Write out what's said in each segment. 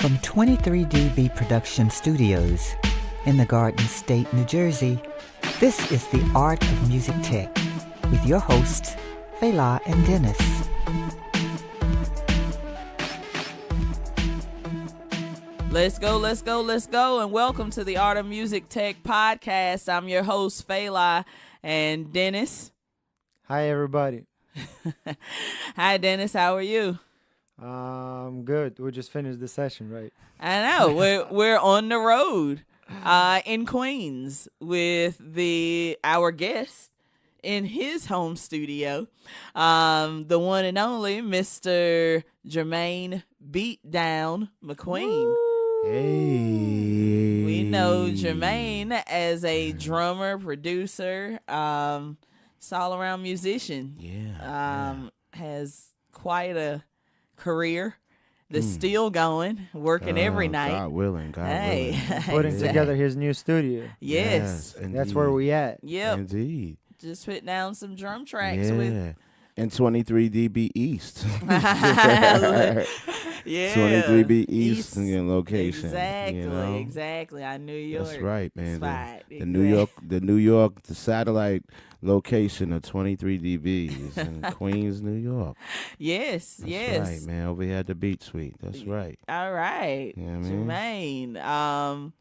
From 23dB Production Studios in the Garden State, New Jersey, this is the Art of Music Tech with your hosts, Fela and Denis. Let's go, and welcome to the Art of Music Tech podcast. I'm your host, Fela and Denis. Hi, everybody. Hi, Denis. How are you? Good. We just finished the session, right? I know. We're on the road in Queens with our guest in his home studio, the one and only Mr. Jermaine BEATdown McQueen. Woo! Hey. We know Jermaine as a drummer, producer, all around musician. Yeah. Has quite a career that's still going, working every night. God willing. Hey. Putting together his new studio. Yes. That's where we at. Yep. Indeed. Just put down some drum tracks Yeah. with. And 23dB East. Yeah. 23dB East in location. Exactly. You know? Exactly. I New York. That's right, man. Spot. The New York, the satellite location of 23dB is in Queens, New York. Yes. That's yes. right, man. Over here at the Beat Suite. That's right. All right. You know what I mean? Jermaine,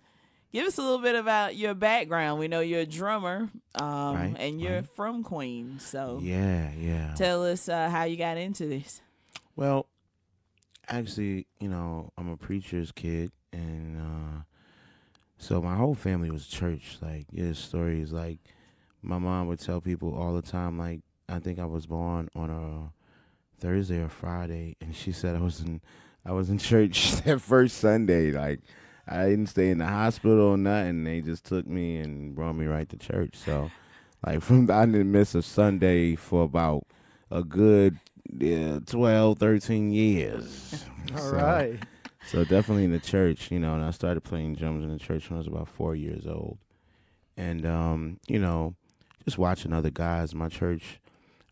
give us a little bit about your background. We know you're a drummer, Right, and you're right. from Queens. So Yeah. tell us how you got into this. Well, actually, I'm a preacher's kid, and so my whole family was church. Like, stories like my mom would tell people all the time. Like, I think I was born on a Thursday or Friday, and she said I was in church that first Sunday. Like, I didn't stay in the hospital or nothing. They just took me and brought me right to church. So, like, I didn't miss a Sunday for about a good 12, 13 years. All right. So definitely in the church, and I started playing drums in the church when I was about 4 years old. And, just watching other guys in my church,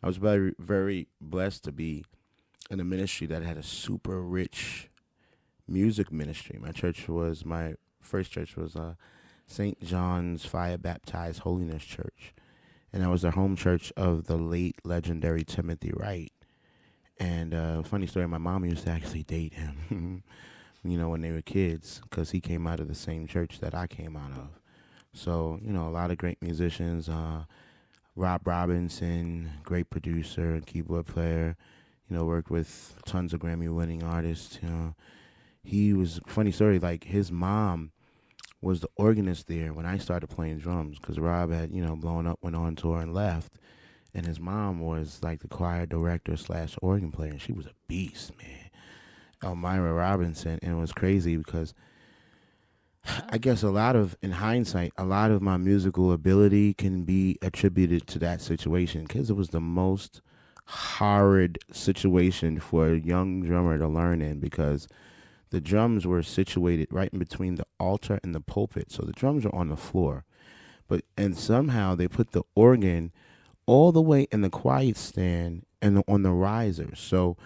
I was very, very blessed to be in a ministry that had a super rich music ministry. My first church was St. John's Fire Baptized Holiness Church. And that was the home church of the late legendary Timothy Wright. And funny story, my mom used to actually date him, when they were kids, because he came out of the same church that I came out of. So, a lot of great musicians, Rob Robinson, great producer and keyboard player, worked with tons of Grammy-winning artists. He was, funny story, like his mom was the organist there when I started playing drums, because Rob had, blown up, went on tour and left. And his mom was like the choir director / organ player. And she was a beast, man. Elmira Robinson. And it was crazy because I guess in hindsight, a lot of my musical ability can be attributed to that situation, because it was the most horrid situation for a young drummer to learn in, because the drums were situated right in between the altar and the pulpit. So the drums are on the floor. And somehow they put the organ all the way in the quiet stand and on the riser. So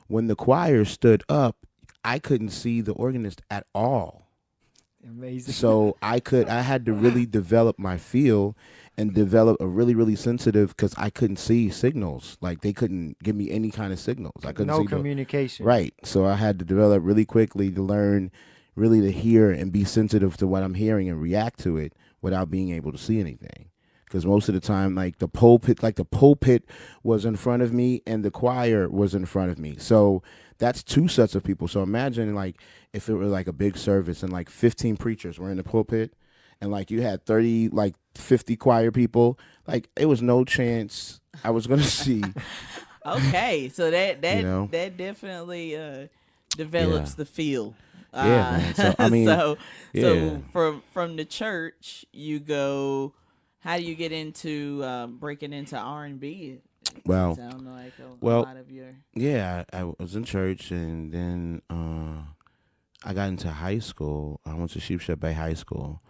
when the choir stood up, I couldn't see the organist at all. Amazing. So I had to really develop my feel and develop a really, really sensitive, because I couldn't see signals. Like, they couldn't give me any kind of signals. I couldn't see communication. Right. So I had to develop really quickly to learn really to hear and be sensitive to what I'm hearing and react to it without being able to see anything. Because most of the time, the pulpit was in front of me and the choir was in front of me. So that's two sets of people. So imagine if it were a big service and 15 preachers were in the pulpit and you had 30, 50 choir people. It was no chance I was going to see. Okay, so that definitely develops the feel. Yeah, man. So I mean, so from the church you go. How do you get into breaking into R&B? Well, sound like a lot of your. Yeah, I was in church, and then I got into high school. I went to Sheepshead Bay High School,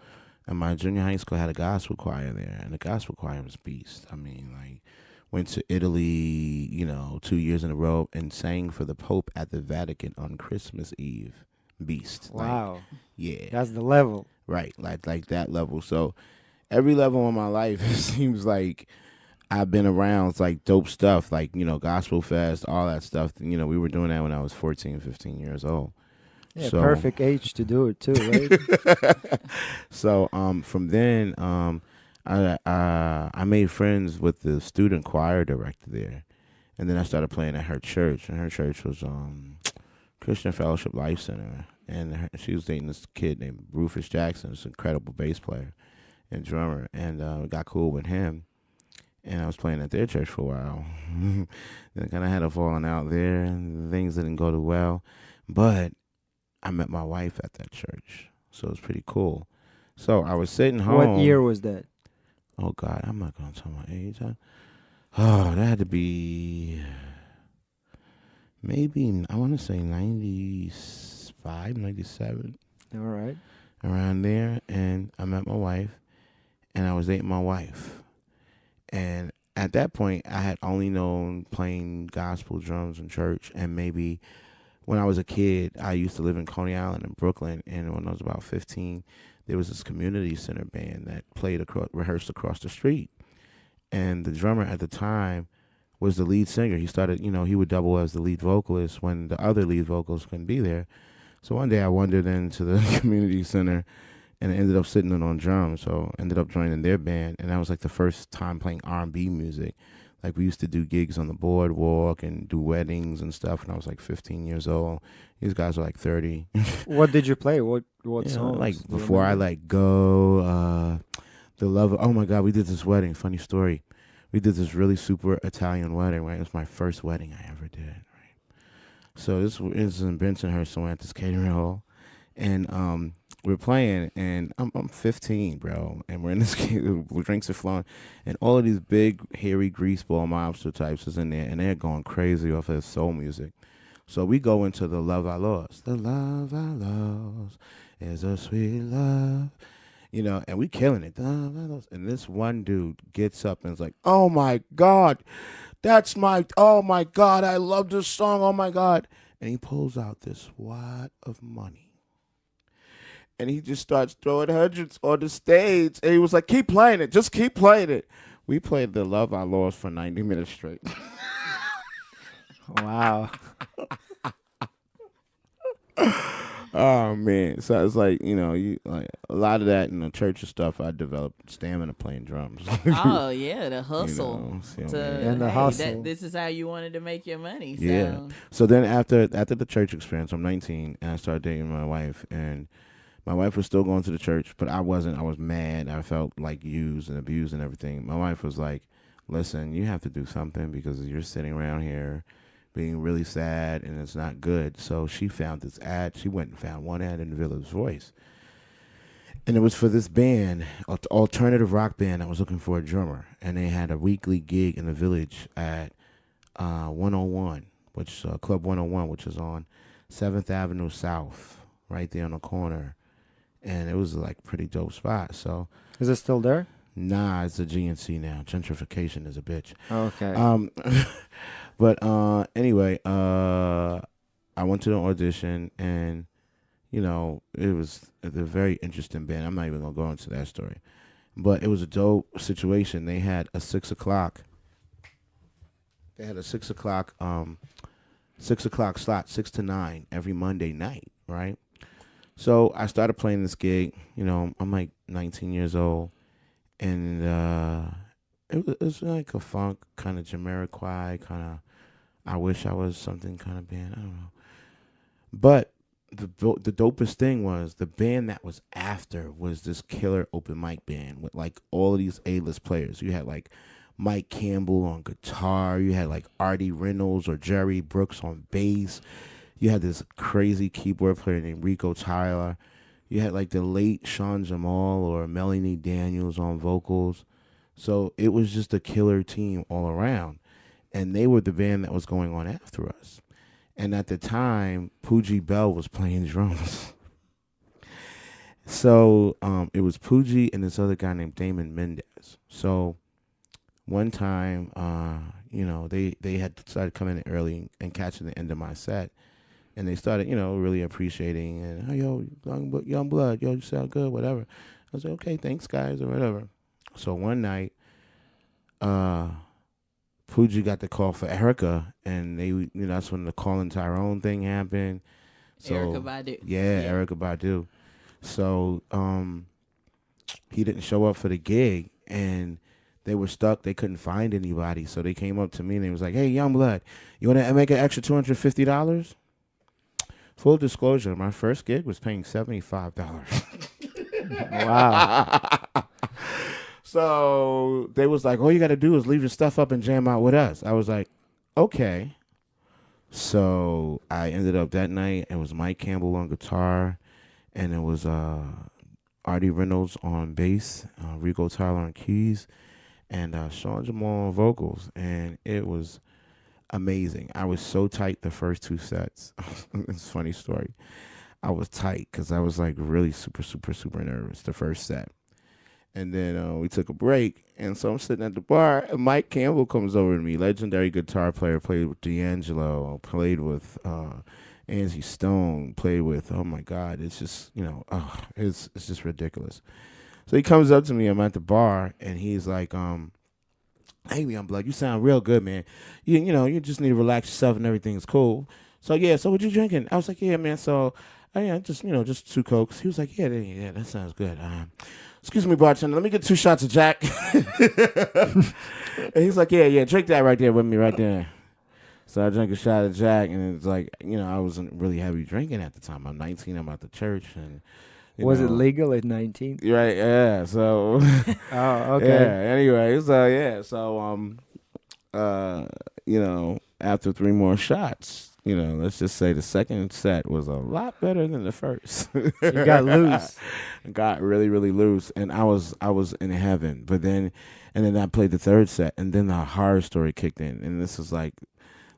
and my junior high school had a gospel choir there, and the gospel choir was beast. I mean, went to Italy, 2 years in a row, and sang for the Pope at the Vatican on Christmas Eve. beast. Wow. Yeah. That's the level. Right. Like that level. So every level in my life, it seems like I've been around. It's like dope stuff, like, Gospel Fest, all that stuff. We were doing that when I was 14, 15 years old. Yeah, So, perfect age to do it too, right? So from then, I made friends with the student choir director there, and then I started playing at her church, and her church was Christian Fellowship Life Center, and she was dating this kid named Rufus Jackson, this incredible bass player and drummer, and we got cool with him. And I was playing at their church for a while. Then kind of had a falling out there, and things didn't go too well. But I met my wife at that church, so it was pretty cool. So I was sitting home. What year was that? Oh, God, I'm not going to tell my age. That had to be maybe, I want to say 95, 97, All right. around there. And I met my wife, and I was dating my wife. And at that point, I had only known playing gospel drums in church. And maybe when I was a kid, I used to live in Coney Island in Brooklyn. And when I was about 15, there was this community center band that rehearsed across the street. And the drummer at the time was the lead singer. He started, he would double as the lead vocalist when the other lead vocals couldn't be there. So one day I wandered into the community center, and I ended up sitting in on drums, so ended up joining their band, and that was like the first time playing R&B music. Like, we used to do gigs on the boardwalk and do weddings and stuff, and I was like 15 years old. These guys were like 30. What did you play? What songs? Like, Do you Before I remember? Let Go, The Love, oh my God, we did this wedding, funny story. We did this really super Italian wedding, right? It was my first wedding I ever did, right? So this is in Bensonhurst, so we're at this catering hall, and we're playing, and I'm 15, bro, and we're in this game, drinks are flowing, and all of these big, hairy greaseball mobster types is in there, and they're going crazy off of soul music. So we go into The Love I Lost. The love I lost is a sweet love, and we killing it. The love I lost. And this one dude gets up and is like, oh my God, oh my God, I love this song, oh my God. And he pulls out this wad of money. And he just starts throwing hundreds on the stage. And he was like, keep playing it. Just keep playing it. We played The Love I Lost for 90 minutes straight. Wow. Oh, man. So it's like, you like a lot of that in the church and stuff, I developed stamina playing drums. Oh yeah, the hustle. And the hustle. This is how you wanted to make your money. So. Yeah. So then after the church experience, I'm 19, and I started dating my wife, and my wife was still going to the church, but I wasn't. I was mad. I felt like used and abused and everything. My wife was like, listen, you have to do something because you're sitting around here being really sad and it's not good. So she found this ad. She went and found one ad in the Village Voice. And it was for this band, alternative rock band. I was looking for a drummer. And they had a weekly gig in the Village at 101, Club 101, which is on 7th Avenue South, right there on the corner. And it was like pretty dope spot. So Is it still there? nah, it's a GNC now. Gentrification is a bitch. Okay. But anyway, I went to the audition, and it was a very interesting band. I'm not even gonna go into that story, but it was a dope situation. They had a 6 o'clock. They had a 6 o'clock, 6 o'clock slot, 6 to 9 every Monday night, right? So I started playing this gig. I'm like 19 years old, and it was like a funk kind of Jamiroquai kind of. I wish I was something kind of band. I don't know, but the dopest thing was the band that was after was this killer open mic band with like all of these A-list players. You had like Mike Campbell on guitar. You had like Artie Reynolds or Jerry Brooks on bass. You had this crazy keyboard player named Rico Tyler. You had like the late Sean Jamal or Melanie Daniels on vocals. So it was just a killer team all around. And they were the band that was going on after us. And at the time, Poogie Bell was playing drums. So it was Poogie and this other guy named Damon Mendez. So one time, they had started coming in early and catching the end of my set. And they started, really appreciating and, hey, yo, young blood, yo, you sound good, whatever. I was like, okay, thanks, guys, or whatever. So one night, Fuji got the call for Erica, and that's when the Colin Tyrone thing happened. So, Erica Badu. Yeah, Erica Badu. So he didn't show up for the gig, and they were stuck. They couldn't find anybody. So they came up to me, and they was like, hey, Youngblood, you want to make an extra $250? Full disclosure, my first gig was paying $75. Wow. So they was like, all you got to do is leave your stuff up and jam out with us. I was like, okay. So I ended up that night, it was Mike Campbell on guitar, and it was Artie Reynolds on bass, Rico Tyler on keys, and Sean Jamal on vocals. And it was amazing. I was so tight the first 2 sets. It's a funny story. I was tight because I was like really super, super, super nervous the first set. And then we took a break, and so I'm sitting at the bar, and Mike Campbell comes over to me, legendary guitar player, played with D'Angelo, played with Angie Stone, played with, oh my God, it's just, it's just ridiculous. So he comes up to me, I'm at the bar, and he's like, hey, Youngblood, you sound real good, man. You just need to relax yourself and everything's cool. So yeah, so what you drinking? I was like, yeah, man, so just 2 Cokes. He was like, yeah, that sounds good. Excuse me, bartender, let me get 2 shots of Jack. And he's like, yeah, drink that right there with me right there. So I drank a shot of Jack, and it's like, I wasn't really heavy drinking at the time. I'm 19, I'm at the church. And Was it legal at 19? Right, yeah, so. Oh, okay. Yeah, anyway, so after 3 more shots, let's just say the second set was a lot better than the first. You got loose. Got really, really loose, and I was in heaven. But then I played the third set, and then the horror story kicked in, and this is like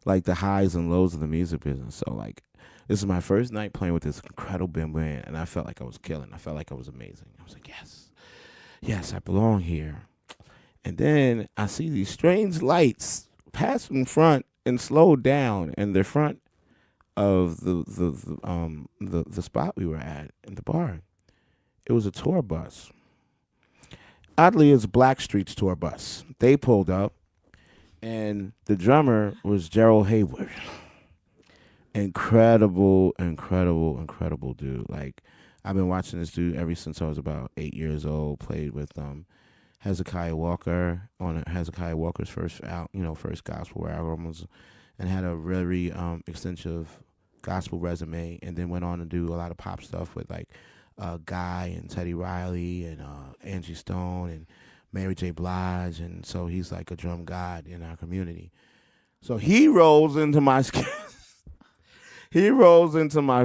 the highs and lows of the music business. So like, this is my first night playing with this incredible band, and I felt like I was killing. I felt like I was amazing. I was like, yes, I belong here. And then I see these strange lights pass in front and slow down in the front of the spot we were at in the bar. It was a tour bus. Oddly, it's Blackstreet's tour bus. They pulled up, and the drummer was Gerald Hayward. Incredible dude. Like, I've been watching this dude ever since I was about 8 years old. Played with Hezekiah Walker on Hezekiah Walker's first gospel albums, and had a very extensive gospel resume, and then went on to do a lot of pop stuff with like Guy and Teddy Riley and Angie Stone and Mary J. Blige, and so he's like a drum god in our community. So he rolls into my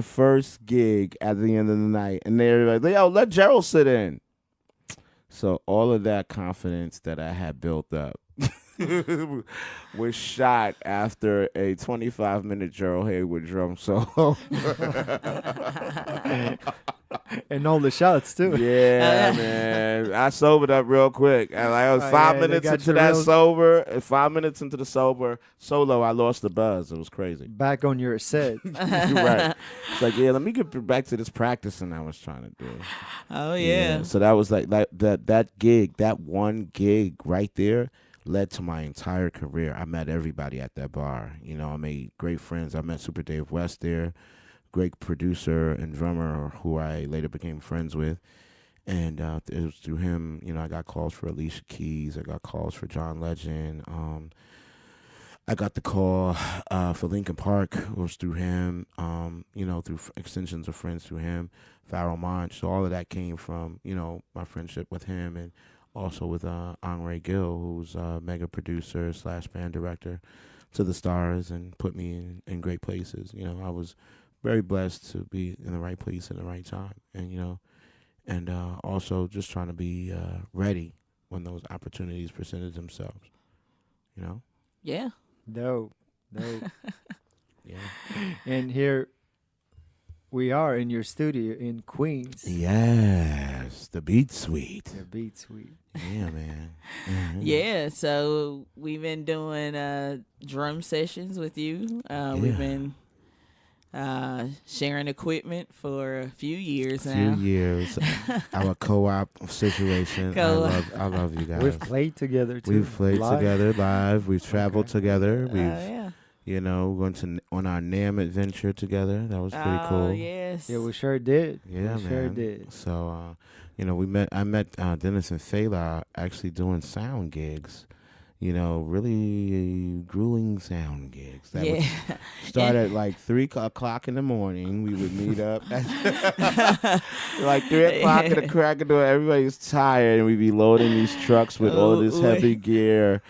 first gig at the end of the night, and they're like, yo, let Gerald sit in. So all of that confidence that I had built up was shot after a 25-minute Gerald Hayward drum solo. And all the shots, too. Yeah, man. I sobered up real quick. And I was 5 minutes into that sober. 5 minutes into the sober solo, I lost the buzz. It was crazy. Back on your set. You're right. It's like, yeah, let me get back to this practicing I was trying to do. Oh, yeah. So that was like that gig, that one gig right there led to my entire career. I met everybody at that bar. I made great friends. I met Super Dave West there, great producer and drummer who I later became friends with. And it was through him, I got calls for Alicia Keys. I got calls for John Legend. I got the call for Linkin Park. It was through him, through extensions of friends through him, Pharoah Monch. So all of that came from, my friendship with him, and also with Henri Gill, who's a mega producer / band director to the stars and put me in great places. I was very blessed to be in the right place at the right time, and also just trying to be ready when those opportunities presented themselves. Yeah. Dope. Yeah. And here we are in your studio in Queens. Yes, the Beat Suite. The Beat Suite. Yeah, man. Yeah, so we've been doing drum sessions with you. We've been sharing equipment for a few years Few now. years. Our co-op situation. I love you guys. We've played together too. We've played live. together live. We've traveled together. We've Yeah. went on our NAMM adventure together. That was pretty cool. Yes. Yeah, we sure did. Yeah, we man. sure did. So, I met Dennis and Fela actually doing sound gigs. Really grueling sound gigs. That would start at like 3 o'clock in the morning. We would meet up at like 3 o'clock in the crack of the door. Everybody's tired, and we'd be loading these trucks with all of this heavy gear.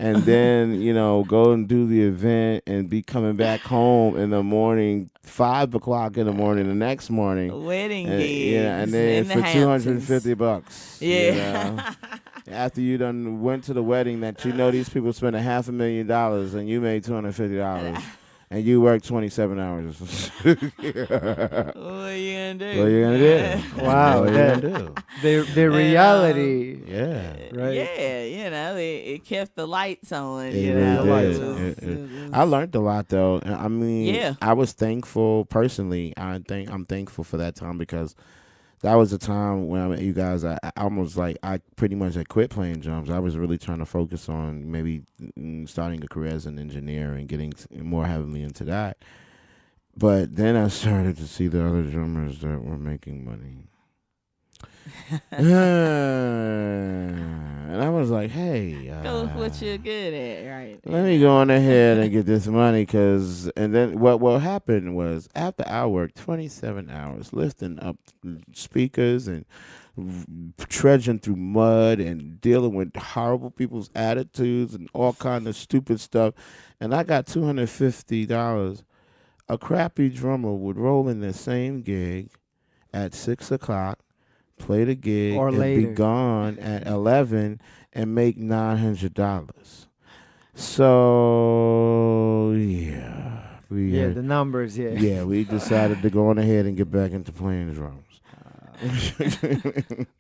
And then, go and do the event and be coming back home in the morning, 5 o'clock in the morning, the next morning. Wedding And, gigs. yeah, and then in for the Hamptons. $250. Yeah. After you done went to the wedding that these people spent $500,000 and you made $250 and you worked 27 hours. What you gonna do? What you gonna do? Wow, What you that- gonna do? The reality. Yeah. Right. Yeah, it kept the lights on. It you really know, did. it was- I learned a lot though. I mean, Yeah. I was thankful personally. I'm thankful for that time because that was the time when I met you guys. I almost I pretty much had quit playing drums. I was really trying to focus on maybe starting a career as an engineer and getting more heavily into that. But then I started to see the other drummers that were making money. And I was like, hey. Go with what you're good at, right? Let me go on ahead and get this money, and then what happened was after I worked 27 hours lifting up speakers and trudging through mud and dealing with horrible people's attitudes and all kind of stupid stuff, and I got $250. A crappy drummer would roll in the same gig at 6 o'clock, play the gig, Or and later. be gone at 11 and make $900. So yeah, The numbers. Yeah. we decided to go on ahead and get back into playing drums.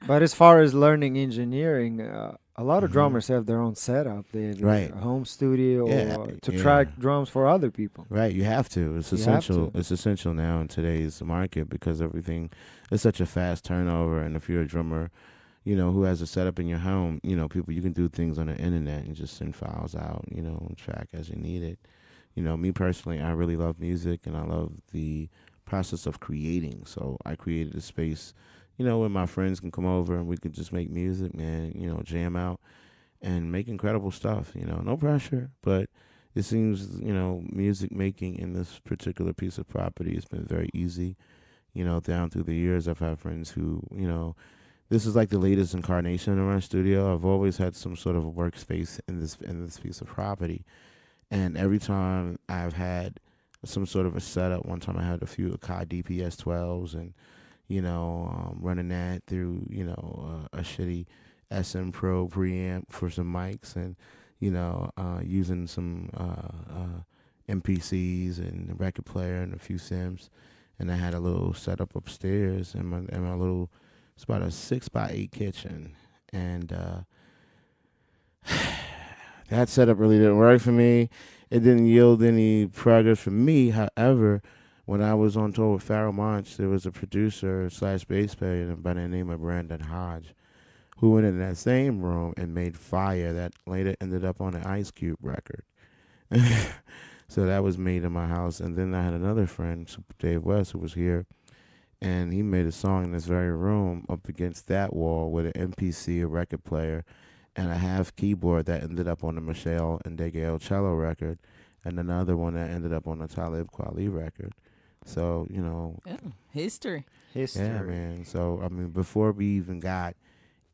But as far as learning engineering, a lot of drummers have their own setup. They have Right. a home studio Yeah, or to yeah. track drums for other people. Right, you have to. It's You have essential. to. It's essential now in today's market because everything is such a fast turnover. And if you're a drummer, who has a setup in your home, people, you can do things on the internet and just send files out, and track as you need it. Me personally, I really love music and I love the process of creating. So I created a space, where my friends can come over and we could just make music, man, jam out and make incredible stuff, no pressure, but it seems, music making in this particular piece of property has been very easy. Down through the years, I've had friends who, this is like the latest incarnation of our studio. I've always had some sort of a workspace in this piece of property. And every time I've had some sort of a setup, one time I had a few Akai DPS 12s and, running that through, a shitty SM Pro preamp for some mics and, using some MPCs and a record player and a few Sims. And I had a little setup upstairs in my little, it's about a 6x8 kitchen. And that setup really didn't work for me. It didn't yield any progress for me. However, when I was on tour with Pharoah Monch, there was a producer / bass player by the name of Brandon Hodge who went in that same room and made Fire that later ended up on an Ice Cube record. So that was made in my house. And then I had another friend, Super Dave West, who was here, and he made a song in this very room up against that wall with an MPC, a record player, and a half keyboard that ended up on the Michelle and Degale cello record, and another one that ended up on the Talib Kweli record. So, History. yeah, man. So, I mean, before we even got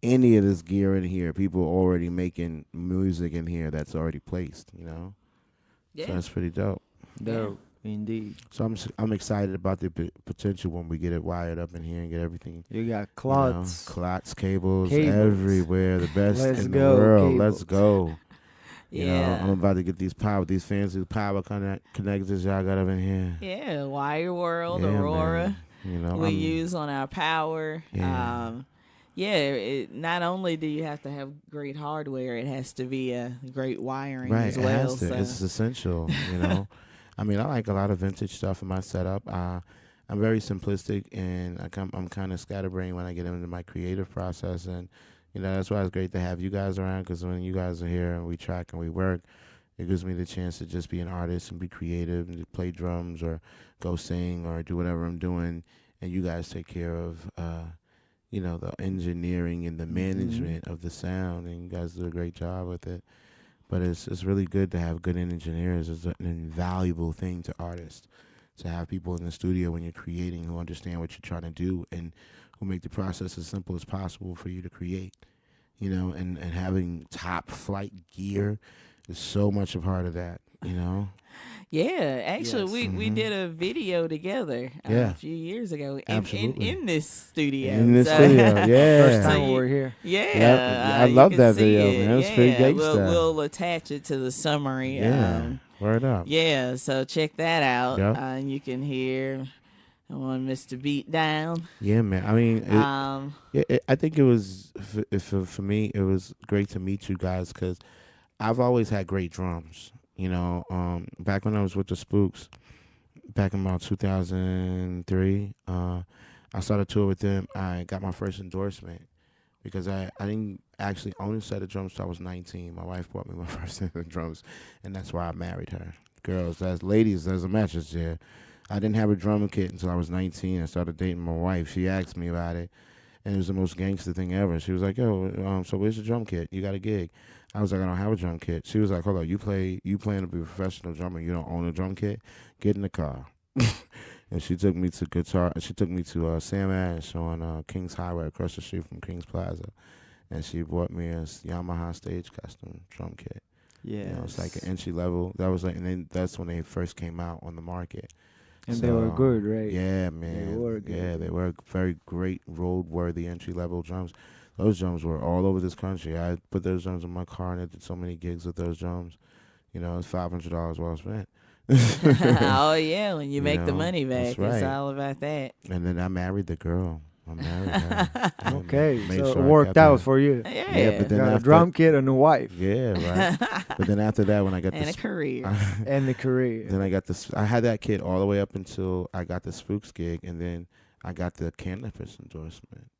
any of this gear in here, people were already making music in here that's already placed, Yeah. So that's pretty dope. Dope, indeed. So I'm excited about the potential when we get it wired up in here and get everything. You got clots. Clots, cables, Cables. everywhere. The best Let's in go, the world. cables. Let's go. Yeah. I'm about to get these fancy power connectors y'all got up in here. Yeah, Wire World, Yeah, Aurora. man. We use on our power. Yeah. Not only do you have to have great hardware, it has to be a great wiring Right, as it well. has to. So. It's essential, I mean, I like a lot of vintage stuff in my setup. I'm very simplistic, and I'm kind of scatterbrained when I get into my creative process. And, that's why it's great to have you guys around, because when you guys are here and we track and we work, it gives me the chance to just be an artist and be creative and play drums or go sing or do whatever I'm doing. And you guys take care of, the engineering and the management of the sound. And you guys do a great job with it. But it's really good to have good engineers. It's an invaluable thing to artists, to have people in the studio when you're creating who understand what you're trying to do and who make the process as simple as possible for you to create. And having top flight gear is so much a part of that, Yeah, actually, Yes. we did a video together Yeah. a few years ago Absolutely. in this studio. In this So- studio, yeah. First So time you- we're here. Yeah, Yep. I you love can that see video, it. man. It was pretty Yeah, gangsta. we'll attach it to the summary. Yeah. Word up. Yeah, so check that out. Yep. And you can hear on Mr. Beatdown. Yeah, man. I mean, I think it was, for me, it was great to meet you guys, because I've always had great drums. Back when I was with the Spooks, back in about 2003, I started tour with them. I got my first endorsement because I didn't actually own a set of drums till I was 19. My wife bought me my first set of drums, and that's why I married her. Girls, ladies, there's a message there. I didn't have a drum kit until I was 19. I started dating my wife. She asked me about it, and it was the most gangster thing ever. She was like, "Yo, so where's your drum kit? You got a gig?" I was like, "I don't have a drum kit." She was like, "Hold on, you plan to be a professional drummer? You don't own a drum kit? Get in the car." And she took me to Sam Ash on Kings Highway across the street from Kings Plaza, and she bought me a Yamaha Stage Custom drum kit. Yeah. It's like an entry level. That was and then that's when they first came out on the market. And they were good, right? Yeah, man. They were good. Yeah, they were very great road-worthy entry-level drums. Those drums were all over this country. I put those drums in my car, and I did so many gigs with those drums. It's $500 well spent. Oh, yeah, when you make the money back. that's right. It's all about that. And then I married the girl. I married her. And Okay, made so sure it I worked kept out her. for you. Yeah. but then Got a after- drum kit and a wife Yeah, right. But then after that, when I got And a this, career. and the career. then I got this. I had that kit all the way up until I got the Spooks gig, and then I got the Cannabis endorsement,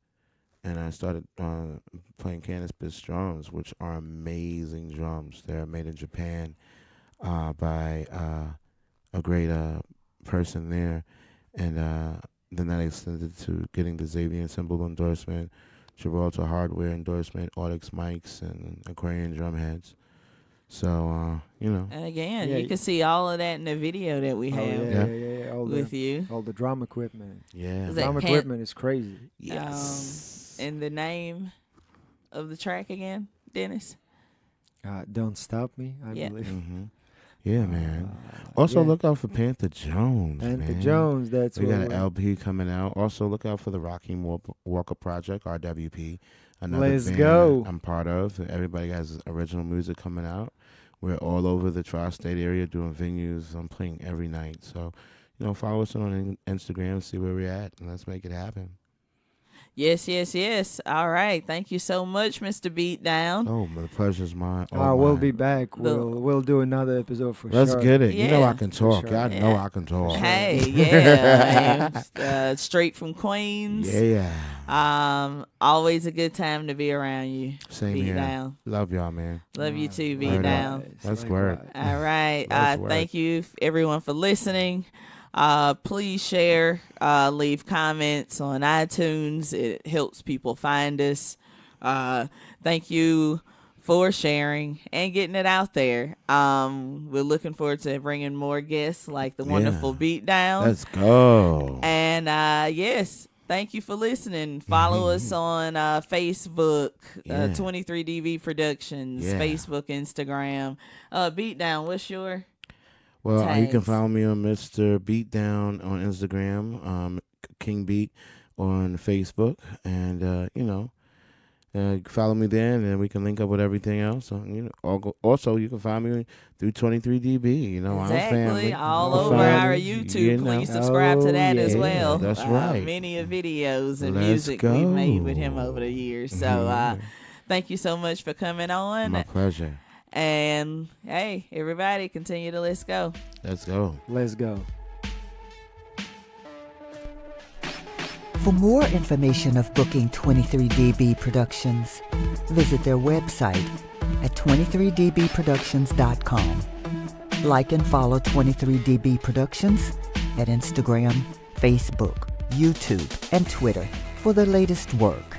and I started playing Cannabis drums, which are amazing drums. They're made in Japan by a great person there, and then that extended to getting the Xavier Symbol endorsement, Gibraltar Hardware endorsement, Audix mics, and Aquarian drum heads. So, And again, Yeah, you can see all of that in the video that we Oh, have yeah. All with the you. all the drum equipment. yeah. Is that Drum can- equipment is crazy. Yes. And the name of the track again, Dennis? Don't Stop Me, I Yeah. believe. Mm-hmm. Yeah, man. Also, yeah. look out for Panther Jones, Panther man. Jones, that's We what got an we're- LP coming out. Also, look out for the Rocky Walker Project, RWP. Another Let's band go. I'm part of. Everybody has original music coming out. We're all over the tri-state area doing venues. I'm playing every night. So, follow us on Instagram, see where we're at, and let's make it happen. Yes. All right. Thank you so much, Mr. Beatdown. Oh, the pleasure's mine. Oh, we'll mine. be back. We'll do another episode for Let's sure. get it. You know Yeah. I can talk. sure. Y'all know I can talk. Hey, yeah, man. Straight from Queens. Yeah. Always a good time to be around you. Same here. Beatdown. Love y'all, man. Love you too, Word up. Beatdown. That's word. All right. That's work. Thank you, everyone, for listening. Please share, leave comments on iTunes. It helps people find us. Thank you for sharing and getting it out there. We're looking forward to bringing more guests like the wonderful Beatdown. Let's go. And yes, thank you for listening. Follow us on Facebook, Yeah. 23DV Productions, Yeah. Facebook, Instagram. Beatdown, what's your... Well, you can tags? follow me on Mr. Beatdown on Instagram, King Beat on Facebook, and follow me there, and then we can link up with everything else. Also, you can find me through 23DB. Our Exactly, family, all our over family, our YouTube. Please subscribe to Oh, that as yeah. well. That's right. Many of videos and Let's music we've made with him go. over the years. So Mhm. thank you so much for coming on. My pleasure. And hey, everybody, continue to let's go. Let's go. Let's go. For more information of booking 23DB Productions, visit their website at 23dbproductions.com. Like and follow 23DB Productions at Instagram, Facebook, YouTube, and Twitter for the latest work.